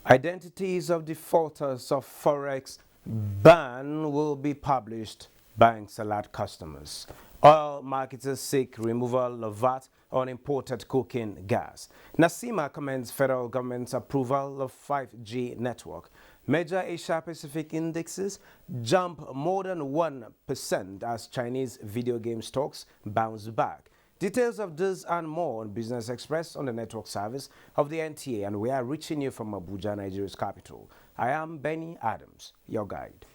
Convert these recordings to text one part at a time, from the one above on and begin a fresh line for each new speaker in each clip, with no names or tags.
Identities of defaulters of Forex ban will be published. Banks alert customers. Oil marketers seek removal of VAT on imported cooking gas. Nasima commends federal government's approval of 5G network. Major Asia-Pacific indexes jump more than 1% as Chinese video game stocks bounce back. Details of this and more on Business Express on the network service of the NTA, and we are reaching you from Abuja, Nigeria's capital. I am Benny Adams, your guide.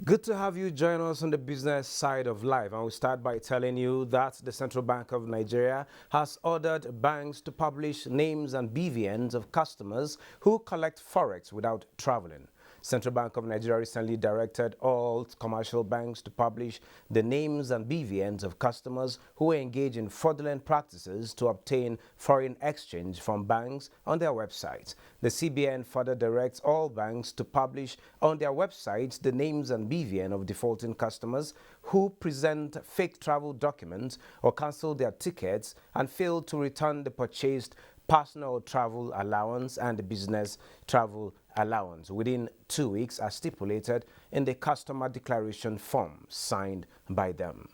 Good to have you join us on the business side of life, and we'll start by telling you that the Central Bank of Nigeria has ordered banks to publish names and BVNs of customers who collect Forex without traveling. Central Bank of Nigeria recently directed all commercial banks to publish the names and BVNs of customers who engage in fraudulent practices to obtain foreign exchange from banks on their websites. The CBN further directs all banks to publish on their websites the names and BVN of defaulting customers who present fake travel documents or cancel their tickets and fail to return the purchased personal travel allowance and the business travel allowance within 2 weeks as stipulated in the customer declaration form signed by them.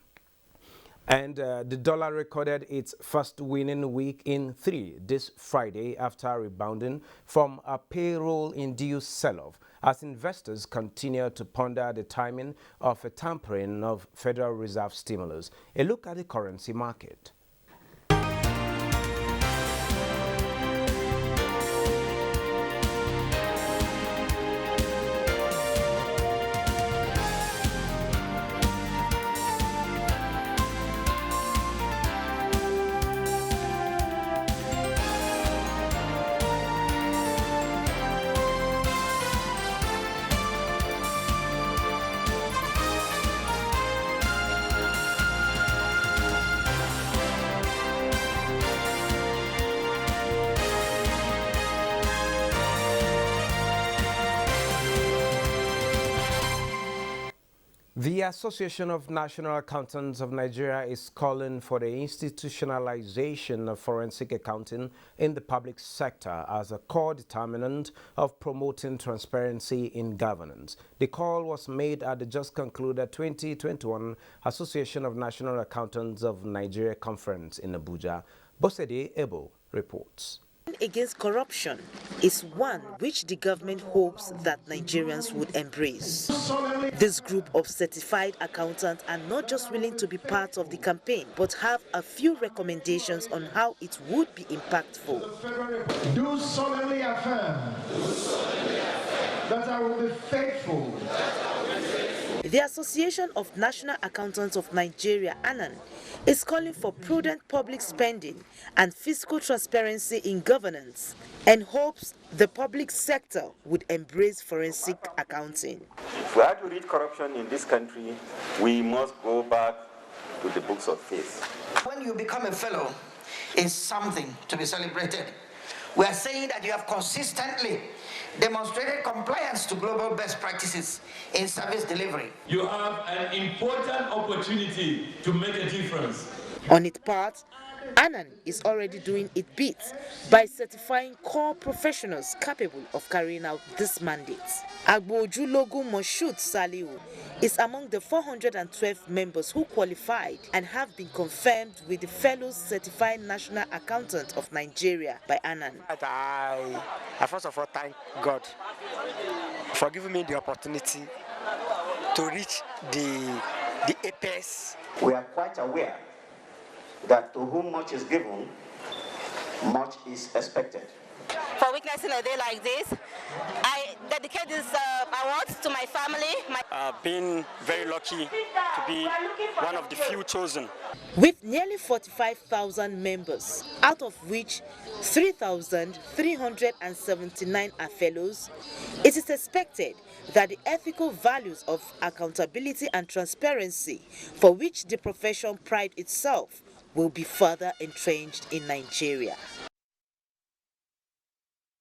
And the dollar recorded its first winning week in 3 this Friday after rebounding from a payroll-induced sell-off as investors continue to ponder the timing of a tapering of Federal Reserve stimulus. A look at the currency market. The Association of National Accountants of Nigeria is calling for the institutionalization of forensic accounting in the public sector as a core determinant of promoting transparency in governance. The call was made at the just concluded 2021 Association of National Accountants of Nigeria conference in Abuja. Bosede Ebo reports.
Against corruption is one which the government hopes that Nigerians would embrace. This group of certified accountants are not just willing to be part of the campaign, but have a few recommendations on how it would be impactful.
Do solemnly affirm that I will be faithful.
The Association of National Accountants of Nigeria, ANAN, is calling for prudent public spending and fiscal transparency in governance and hopes the public sector would embrace forensic accounting.
If we are to read corruption in this country, we must go back to the books of faith.
When you become a fellow, it's something to be celebrated. We are saying that you have consistently demonstrated compliance to global best practices in service delivery.
You have an important opportunity to make a difference.
On its part, Anan is already doing its bit by certifying core professionals capable of carrying out this mandate. Abuja Moshood Saliu is among the 412 members who qualified and have been confirmed with the Fellows Certified National Accountant of Nigeria by Anan.
I first of all thank God for giving me the opportunity to reach the apex.
We are quite aware that to whom much is given, much is expected.
For witnessing a day like this, I dedicate this award to my family.
Been very lucky to be one of the few chosen.
With nearly 45,000 members, out of which 3,379 are fellows, it is expected that the ethical values of accountability and transparency, for which the profession prides itself, will be further entrenched in Nigeria.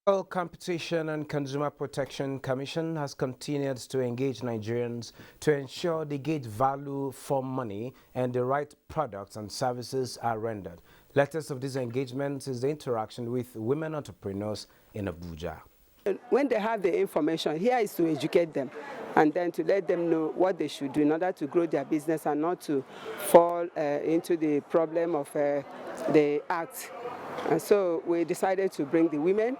The Competition and Consumer Protection Commission has continued to engage Nigerians to ensure they get value for money and the right products and services are rendered. Latest of this engagement is the interaction with women entrepreneurs in Abuja.
When they have the information, here is to educate them and then to let them know what they should do in order to grow their business and not to fall into the problem of the act. And so we decided to bring the women.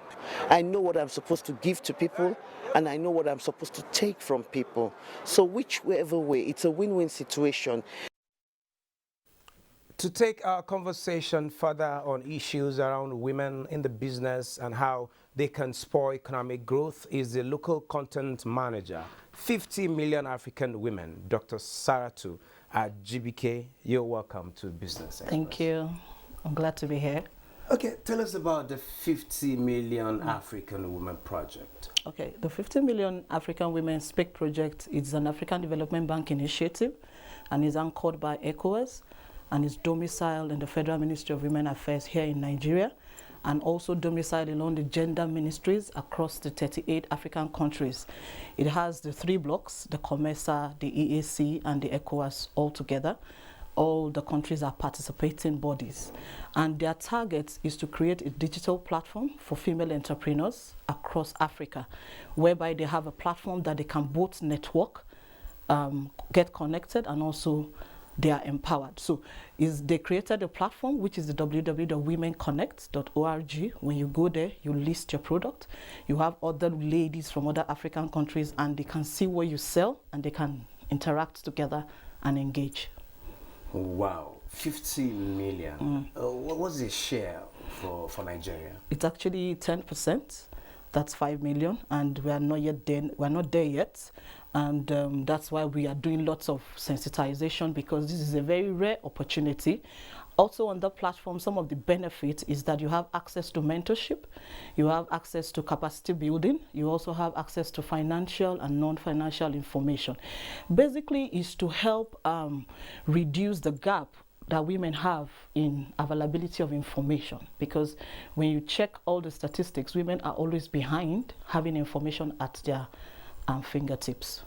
I know what I'm supposed to give to people and I know what I'm supposed to take from people. So whichever way, it's a win-win situation.
To take our conversation further on issues around women in the business and how they can spur economic growth is the local content manager, 50 million African women, Dr. Saratu at GBK. You're welcome to Business Express.
Thank you. I'm glad to be here.
Okay, tell us about the 50 million African Women Project.
Okay, the 50 million African Women Speak Project is an African Development Bank initiative and is anchored by ECOWAS and is domiciled in the Federal Ministry of Women Affairs here in Nigeria and also domiciled along the gender ministries across the 38 African countries. It has the 3 blocks, the COMESA, the EAC and the ECOWAS all together. All the countries are participating bodies, and their target is to create a digital platform for female entrepreneurs across Africa, whereby they have a platform that they can both network, get connected, and also they are empowered. So they created a platform which is the www.womenconnect.org. When you go there, you list your product. You have other ladies from other African countries and they can see what you sell and they can interact together and engage.
Wow, 50 million. What's the share for Nigeria?
It's actually 10%. That's 5 million, and we are not yet there. We're not there yet, and that's why we are doing lots of sensitization, because this is a very rare opportunity. Also on the platform, some of the benefits is that you have access to mentorship, you have access to capacity building, you also have access to financial and non-financial information. Basically, is to help reduce the gap that women have in availability of information, because when you check all the statistics, women are always behind having information at their fingertips.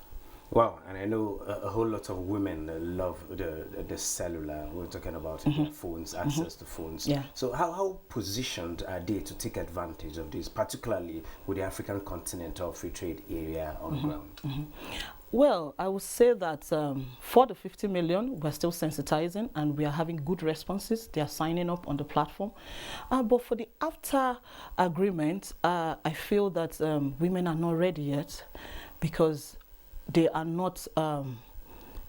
Wow, and I know a whole lot of women love the cellular. We're talking about their phones, access to phones.
Yeah.
So how positioned are they to take advantage of this, particularly with the African Continental Free Trade Area on ground?
Well, I would say that for the 50 million, we're still sensitizing and we are having good responses. They are signing up on the platform. But for the after agreement, I feel that women are not ready yet, because they are not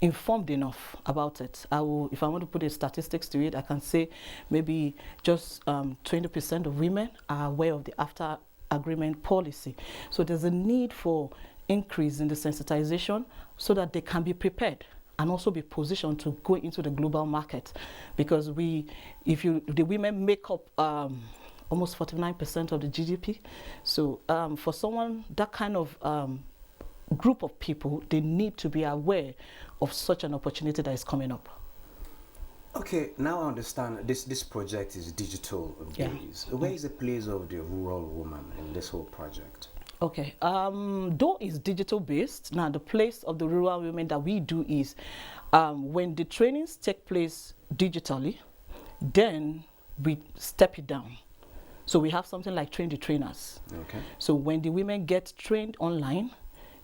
informed enough about it. If I want to put the statistics to it, I can say maybe just 20% of women are aware of the after agreement policy. So there's a need for increase in the sensitization so that they can be prepared and also be positioned to go into the global market, because the women make up almost 49% of the GDP. So for someone, that kind of group of people, they need to be aware of such an opportunity that is coming up.
Okay, now I understand this project is digital based. Where is the place of the rural woman in this whole project?
Okay, though it's digital based, now the place of the rural women that we do is when the trainings take place digitally, then we step it down. So we have something like train the trainers.
Okay.
So when the women get trained online,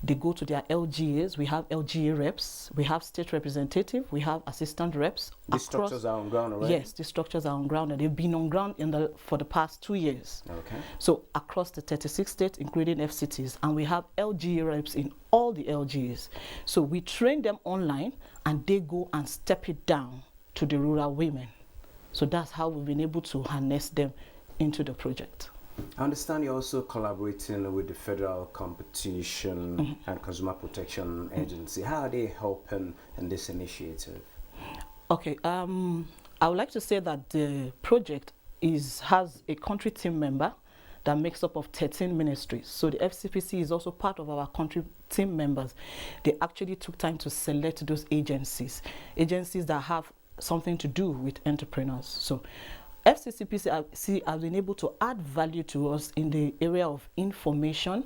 they go to their LGAs. We have LGA reps, we have state representative, we have assistant reps.
These structures are on ground already?
Yes, these structures are on ground, and they've been on ground for the past 2 years.
Okay.
So across the 36 states, including FCTs, and we have LGA reps in all the LGAs. So we train them online, and they go and step it down to the rural women. So that's how we've been able to harness them into the project.
I understand you're also collaborating with the Federal Competition and Consumer Protection Agency. How are they helping in this initiative?
Okay, I would like to say that the project has a country team member that makes up of 13 ministries. So the FCPC is also part of our country team members. They actually took time to select those agencies that have something to do with entrepreneurs. So FCCPC has been able to add value to us in the area of information,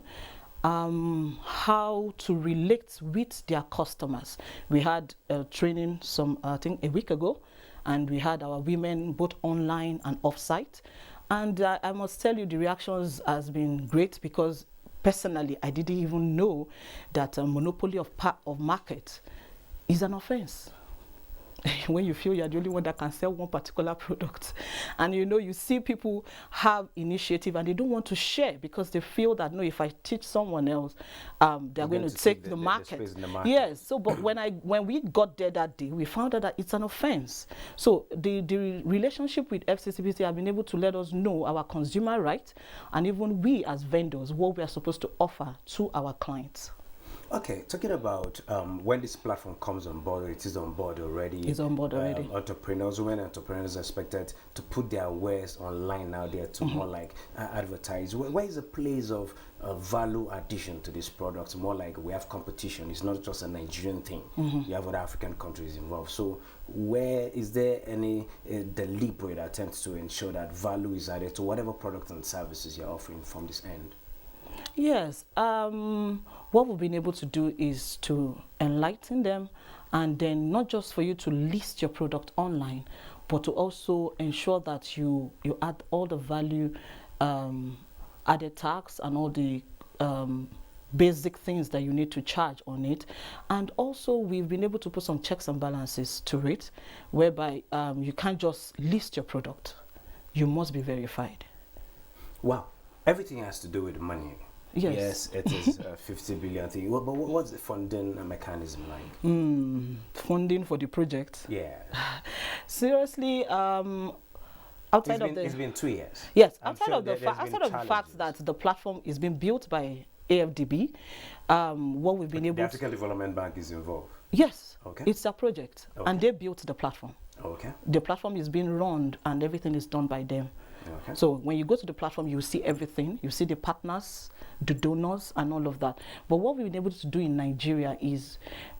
how to relate with their customers. We had training I think a week ago, and we had our women both online and off-site. And I must tell you, the reactions has been great, because personally, I didn't even know that a monopoly of market is an offense. When you feel you're the only one that can sell one particular product, and you see people have initiative and they don't want to share because they feel that, no, if I teach someone else, they're going to take the market.
Space in the market.
Yes. So, but when we got there that day, we found out that it's an offense. So the relationship with FCCPC have been able to let us know our consumer rights, and even we as vendors, what we are supposed to offer to our clients.
Okay, talking about when this platform comes on board, it is on board already.
It's on board already.
Women entrepreneurs are expected to put their wares online now there to more like advertise. Where is the place of value addition to this product? More like we have competition. It's not just a Nigerian thing. You have other African countries involved. So where is there any deliberate attempt to ensure that value is added to whatever product and services you're offering from this end?
Yes, what we've been able to do is to enlighten them, and then not just for you to list your product online, but to also ensure that you add all the value added tax and all the basic things that you need to charge on it. And also we've been able to put some checks and balances to it, whereby you can't just list your product, you must be verified.
Wow, everything has to do with money.
Yes,
it is a 50 billion thing. But what's the funding mechanism like?
Funding for the project?
Yeah.
Seriously,
it's been 2 years.
Yes, outside of the fact that the platform is being built by AFDB, what we've been able to...
The African Development Bank is involved?
Yes,
okay.
It's a project, and they built the platform.
Okay.
The platform is being run and everything is done by them.
Okay.
So when you go to the platform, you see everything. You see the partners, the donors, and all of that. But what we've been able to do in Nigeria is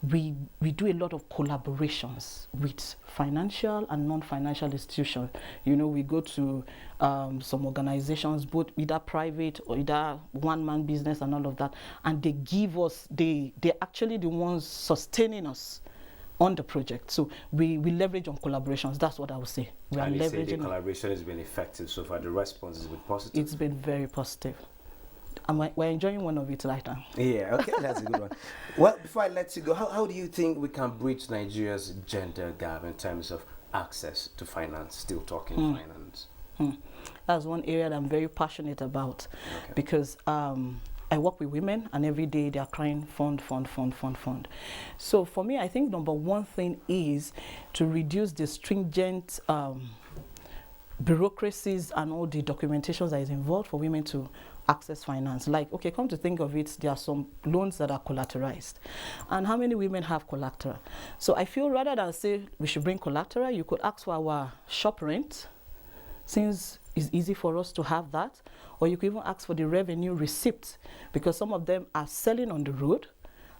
we do a lot of collaborations with financial and non-financial institutions. We go to some organizations, both either private or either one-man business and all of that, and they give us, they're actually the ones sustaining us on the project. So we leverage on collaborations. That's what I would say. We are leveraging. Say
the collaboration has been effective so far. The response has been positive.
It's been very positive. And we're enjoying one of it right now.
Yeah, okay, that's a good one. Well, before I let you go, how do you think we can bridge Nigeria's gender gap in terms of access to finance, still talking finance?
That's one area that I'm very passionate about, because I work with women, and every day they are crying fund. So for me, I think number one thing is to reduce the stringent bureaucracies and all the documentations that is involved for women to access finance. Like, okay, come to think of it, there are some loans that are collateralized. And how many women have collateral? So I feel rather than say we should bring collateral, you could ask for our shop rent, since it's easy for us to have that. Or you could even ask for the revenue receipt, because some of them are selling on the road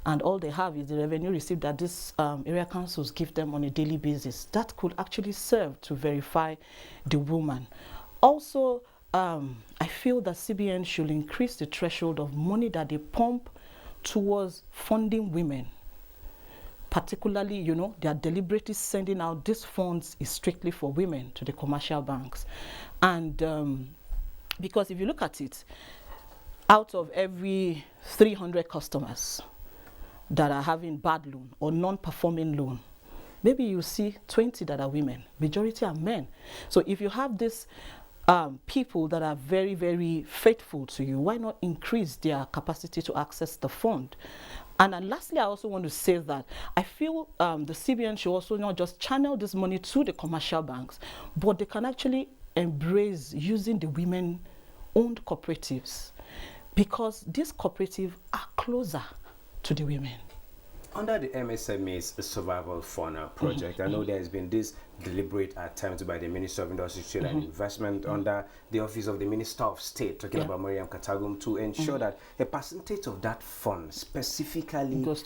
and all they have is the revenue receipt that these area councils give them on a daily basis. That could actually serve to verify the woman. Also, I feel that CBN should increase the threshold of money that they pump towards funding women. particularly, you know, they are deliberately sending out these funds is strictly for women to the commercial banks. And because if you look at it, out of every 300 customers that are having bad loan or non-performing loan, maybe you see 20 that are women, majority are men. So if you have this people that are very, very faithful to you, why not increase their capacity to access the fund? And then lastly, I also want to say that I feel the CBN should also not just channel this money to the commercial banks, but they can actually embrace using the women-owned cooperatives, because these cooperatives are closer to the women.
Under the MSME's Survival Fund project, I know there has been this deliberate attempt by the Minister of Industry, Trade and Investment under the Office of the Minister of State, talking about Mariam Katagum, to ensure that a percentage of that fund specifically goes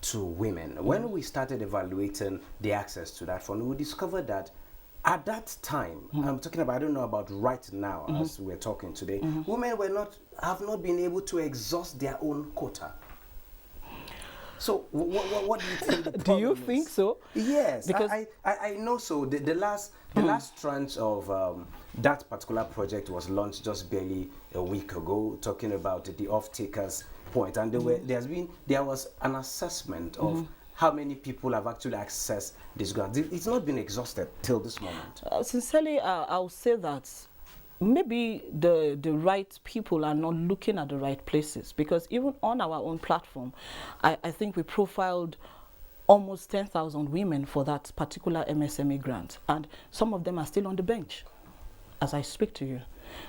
to women. When we started evaluating the access to that fund, we discovered that at that time, I'm talking about, I don't know about right now as we're talking today, women have not been able to exhaust their own quota. So what do you think the problem
Do you
is?
think so?
Yes,
because
I know so. The last tranche of that particular project was launched just barely a week ago, talking about the off-takers point, and there was an assessment of how many people have actually accessed this grant. It's not been exhausted till this moment.
Sincerely, I'll say that maybe the right people are not looking at the right places, because even on our own platform, I think we profiled almost 10,000 women for that particular MSME grant, and some of them are still on the bench as I speak to you.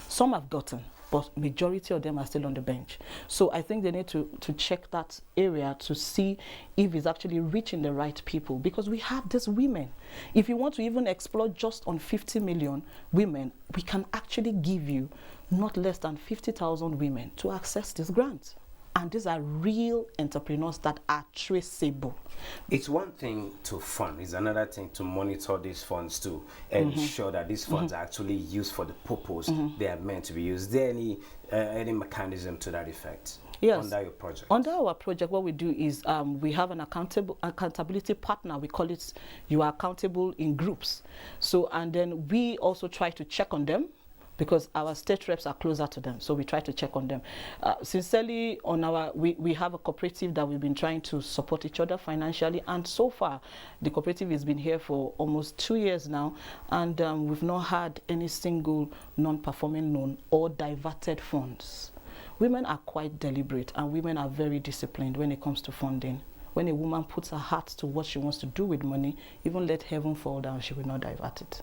Some have gotten, but majority of them are still on the bench. So I think they need to check that area to see if it's actually reaching the right people, because we have these women. If you want to even explore just on 50 million women, we can actually give you not less than 50,000 women to access this grant. And these are real entrepreneurs that are traceable.
It's one thing to fund, it's another thing to monitor these funds to ensure that these funds are actually used for the purpose they are meant to be used. Is there any mechanism to that effect?
Yes.
Under your project?
Under our project, what we do is we have an accountability partner. We call it You Are Accountable in Groups. So, and then we also try to check on them, because our state reps are closer to them, so we try to check on them. Sincerely, we have a cooperative that we've been trying to support each other financially, and so far the cooperative has been here for almost 2 years now, and we've not had any single non-performing loan or diverted funds. Women are quite deliberate, and women are very disciplined when it comes to funding. When a woman puts her heart to what she wants to do with money, even let heaven fall down, she will not divert it.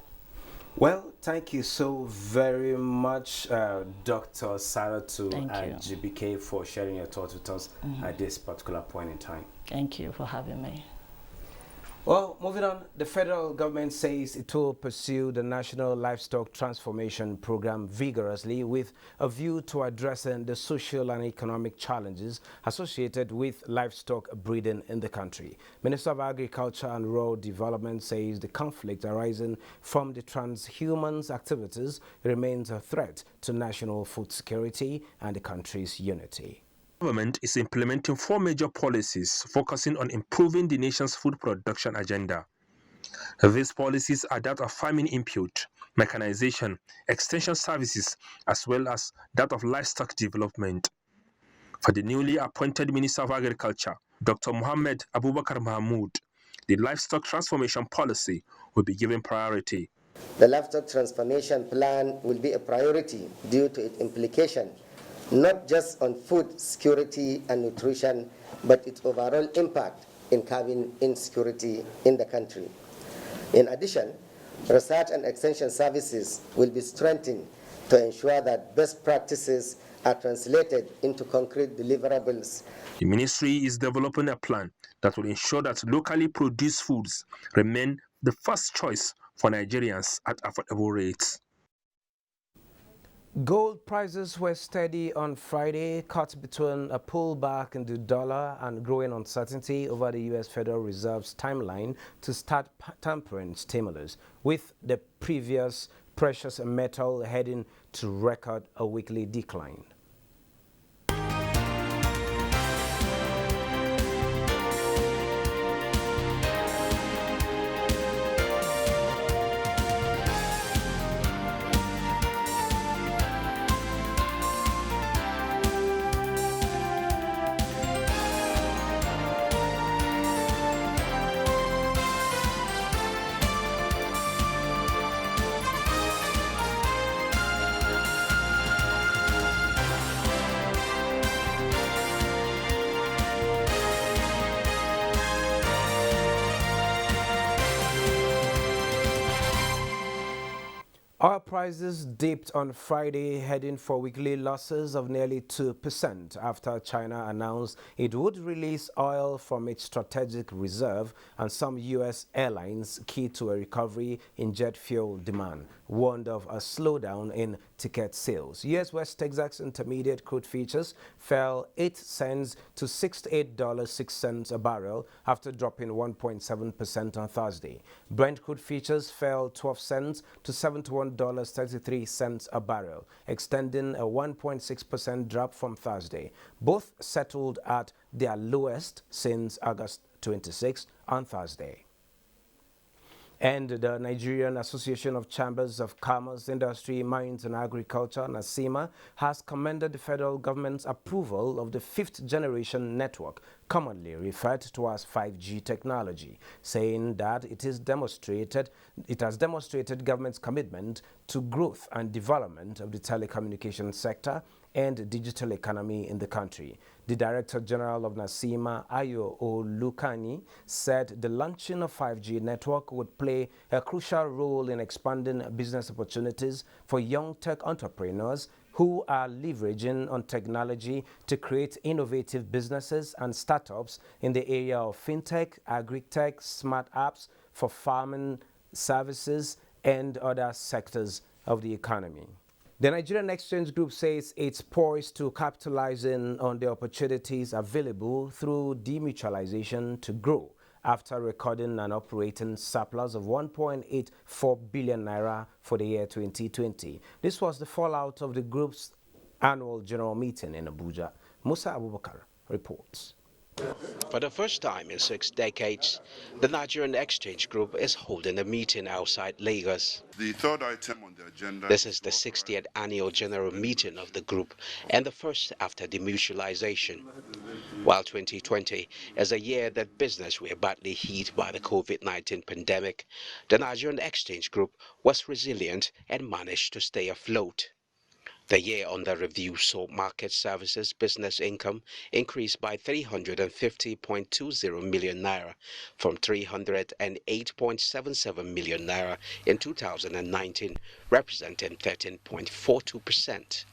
Well, thank you so very much, Dr. Saratu at GBK, for sharing your thoughts with us at this particular point in time.
Thank you for having me.
Well, moving on, the federal government says it will pursue the National Livestock Transformation Program vigorously with a view to addressing the social and economic challenges associated with livestock breeding in the country. Minister of Agriculture and Rural Development says the conflict arising from the transhumans' activities remains a threat to national food security and the country's unity.
The government is implementing 4 major policies focusing on improving the nation's food production agenda. These policies are that of farming input, mechanization, extension services, as well as that of livestock development. For the newly appointed Minister of Agriculture, Dr. Mohammed Abubakar Mahmoud, the livestock transformation policy will be given priority.
The livestock transformation plan will be a priority due to its implication not just on food security and nutrition, but its overall impact in curbing insecurity in the country. In addition, research and extension services will be strengthened to ensure that best practices are translated into concrete deliverables.
The ministry is developing a plan that will ensure that locally produced foods remain the first choice for Nigerians at affordable rates.
Gold prices were steady on Friday, caught between a pullback in the dollar and growing uncertainty over the U.S. Federal Reserve's timeline to start tapering stimulus, with the previous precious metal heading to record a weekly decline. Oil prices dipped on Friday, heading for weekly losses of nearly 2% after China announced it would release oil from its strategic reserve, and some U.S. airlines, key to a recovery in jet fuel demand, warned of a slowdown in ticket sales. U.S. West Texas Intermediate crude futures fell 8 cents to $68.06 a barrel after dropping 1.7% on Thursday. Brent crude futures fell 12 cents to $71.33 a barrel, extending a 1.6% drop from Thursday. Both settled at their lowest since August 26 on Thursday. And the Nigerian Association of Chambers of Commerce, Industry, Mines and Agriculture, NASIMA, has commended the federal government's approval of the fifth-generation network, commonly referred to as 5G technology, saying that it has demonstrated government's commitment to growth and development of the telecommunications sector and digital economy in the country. The Director General of NASIMA, Ayo Olukani, said the launching of 5G network would play a crucial role in expanding business opportunities for young tech entrepreneurs who are leveraging on technology to create innovative businesses and startups in the area of fintech, agri-tech, smart apps for farming services, and other sectors of the economy. The Nigerian Exchange Group says it's poised to capitalize on the opportunities available through demutualization to grow after recording an operating surplus of 1.84 billion naira for the year 2020. This was the fallout of the group's annual general meeting in Abuja. Musa Abubakar reports.
For the first time in 6 decades, the Nigerian Exchange Group is holding a meeting outside Lagos.
The third item on the agenda.
This is the 60th annual general meeting of the group and the first after demutualization. While 2020 is a year that business were badly hit by the COVID-19 pandemic, the Nigerian Exchange Group was resilient and managed to stay afloat. The year under review saw market services business income increase by 350.20 million naira from 308.77 million naira in 2019, representing 13.42%.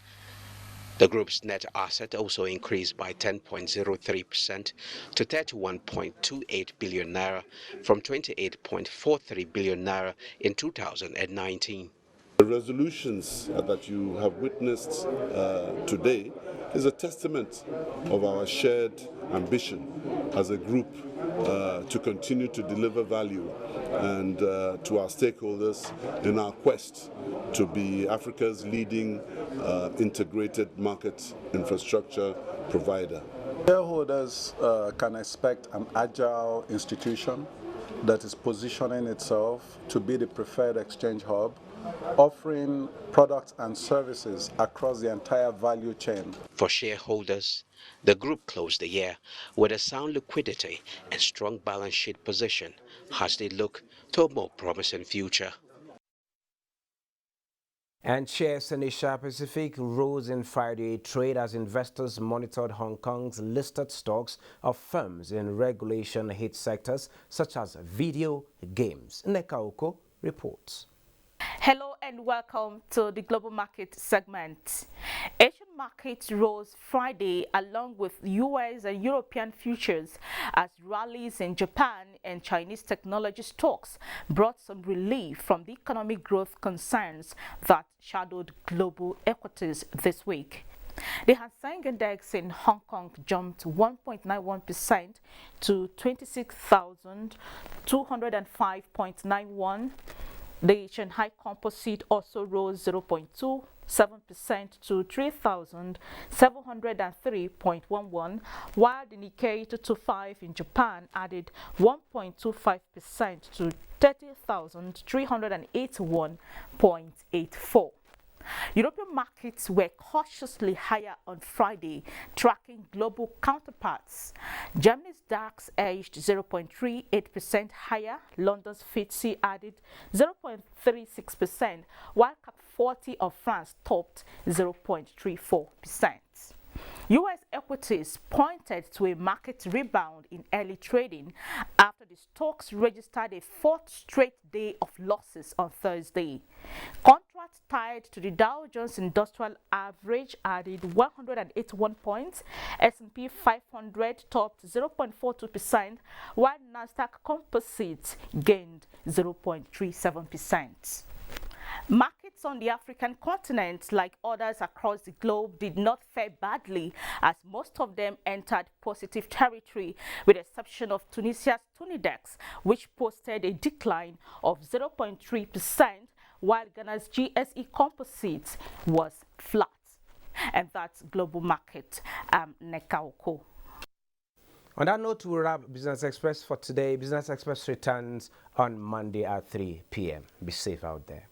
The group's net asset also increased by 10.03% to 31.28 billion naira from 28.43 billion naira in 2019.
The resolutions that you have witnessed today is a testament of our shared ambition as a group to continue to deliver value and to our stakeholders in our quest to be Africa's leading integrated market infrastructure provider.
Shareholders can expect an agile institution that is positioning itself to be the preferred exchange hub, offering products and services across the entire value chain.
For shareholders, the group closed the year with a sound liquidity and strong balance sheet position as they look to a more promising future.
And shares in Asia Pacific rose in Friday trade as investors monitored Hong Kong's listed stocks of firms in regulation-hit sectors such as video games. Nekaoko reports.
Hello and welcome to the Global Market segment. Asian markets rose Friday along with US and European futures as rallies in Japan and Chinese technology stocks brought some relief from the economic growth concerns that shadowed global equities this week. The Hang Seng Index in Hong Kong jumped 1.91% to 26,205.91. The Shanghai Composite also rose 0.27% to 3,703.11, while the Nikkei 225 in Japan added 1.25% to 30,381.84. European markets were cautiously higher on Friday, tracking global counterparts. Germany's DAX edged 0.38% higher. London's FTSE added 0.36%, while CAC 40 of France topped 0.34%. U.S. equities pointed to a market rebound in early trading after the stocks registered a fourth straight day of losses on Thursday. Contrast That tied to the Dow Jones Industrial Average added 181 points. S&P 500 topped 0.42%, while Nasdaq Composite gained 0.37%. Markets on the African continent, like others across the globe, did not fare badly as most of them entered positive territory, with the exception of Tunisia's Tunidex, which posted a decline of 0.3%, while Ghana's GSE Composite was flat. And that's global market. Nekaoko.
On that note, we'll wrap Business Express for today. Business Express returns on Monday at 3 p.m. Be safe out there.